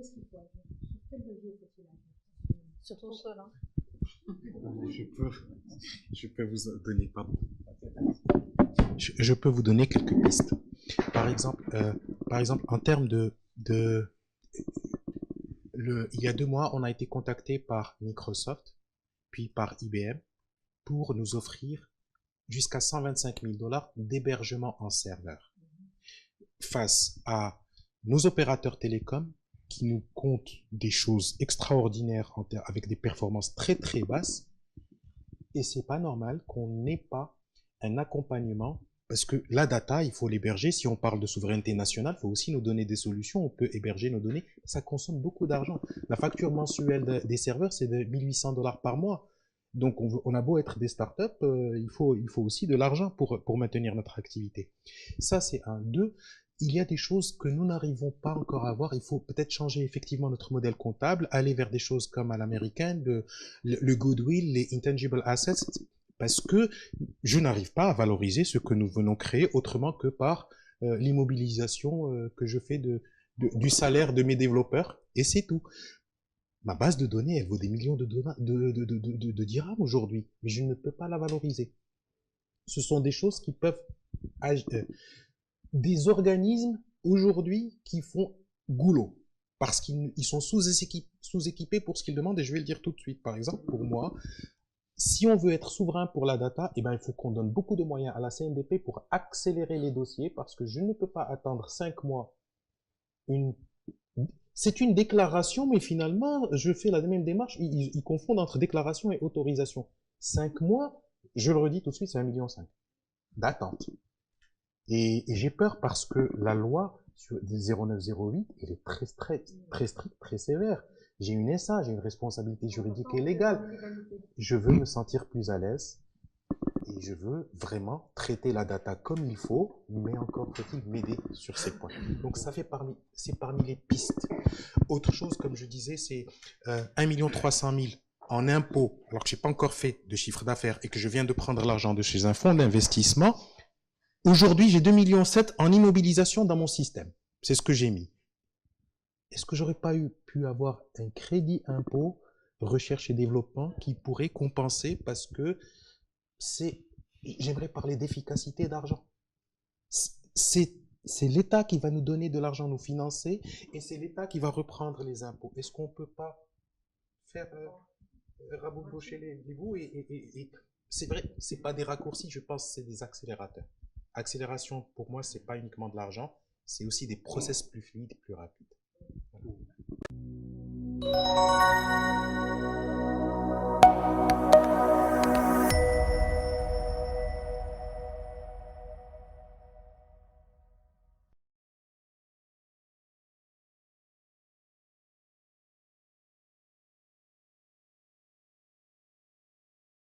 est-ce qu'il faut agir? Sur quel levier faut-il agir? Surtout seul. Hein. Je peux vous donner, pardon. Je peux vous donner quelques pistes. Par exemple, en termes il y a 2 mois, on a été contacté par Microsoft, puis par IBM, pour nous offrir jusqu'à 125 000 $ d'hébergement en serveur. Face à nos opérateurs télécoms qui nous comptent des choses extraordinaires avec des performances très très basses, et c'est pas normal qu'on n'ait pas un accompagnement, parce que la data, il faut l'héberger. Si on parle de souveraineté nationale, il faut aussi nous donner des solutions. On peut héberger nos données, ça consomme beaucoup d'argent. La facture mensuelle des serveurs, c'est de 1 800 $ par mois. Donc on a beau être des startups, il faut aussi de l'argent pour maintenir notre activité. Ça, c'est un. Deux, il y a des choses que nous n'arrivons pas encore à voir. Il faut peut-être changer effectivement notre modèle comptable, aller vers des choses comme à l'américaine, le goodwill, les intangible assets, parce que je n'arrive pas à valoriser ce que nous venons créer autrement que par l'immobilisation que je fais du salaire de mes développeurs, et c'est tout. Ma base de données, elle vaut des millions de dirhams aujourd'hui, mais je ne peux pas la valoriser. Ce sont des choses qui peuvent... des organismes aujourd'hui qui font goulot, parce qu'ils sont sous-équipés pour ce qu'ils demandent, et je vais le dire tout de suite. Par exemple, pour moi, si on veut être souverain pour la data, eh ben, il faut qu'on donne beaucoup de moyens à la CNDP pour accélérer les dossiers, parce que je ne peux pas attendre 5 mois. C'est une déclaration, mais finalement, je fais la même démarche. Ils confondent entre déclaration et autorisation. 5 mois, je le redis tout de suite, c'est 1,5 million d'attente. Et j'ai peur parce que la loi sur 0908, elle est très stricte, très sévère. J'ai une SA, j'ai une responsabilité juridique et légale. Je veux me sentir plus à l'aise et je veux vraiment traiter la data comme il faut, mais encore faut-il m'aider sur ces points. Donc ça fait c'est parmi les pistes. Autre chose, comme je disais, c'est 1 300 000 en impôts, alors que je n'ai pas encore fait de chiffre d'affaires et que je viens de prendre l'argent de chez un fonds d'investissement. Aujourd'hui, j'ai 2,7 millions en immobilisation dans mon système. C'est ce que j'ai mis. Est-ce que j'aurais pas pu avoir un crédit impôt, recherche et développement qui pourrait compenser, parce que j'aimerais parler d'efficacité d'argent. C'est l'État qui va nous donner de l'argent, nous financer, et c'est l'État qui va reprendre les impôts. Est-ce qu'on peut pas faire rabobocher les bouts et c'est vrai, c'est pas des raccourcis, je pense que c'est des accélérateurs. Accélération, pour moi, c'est pas uniquement de l'argent, c'est aussi des process plus fluides, plus rapides. Voilà.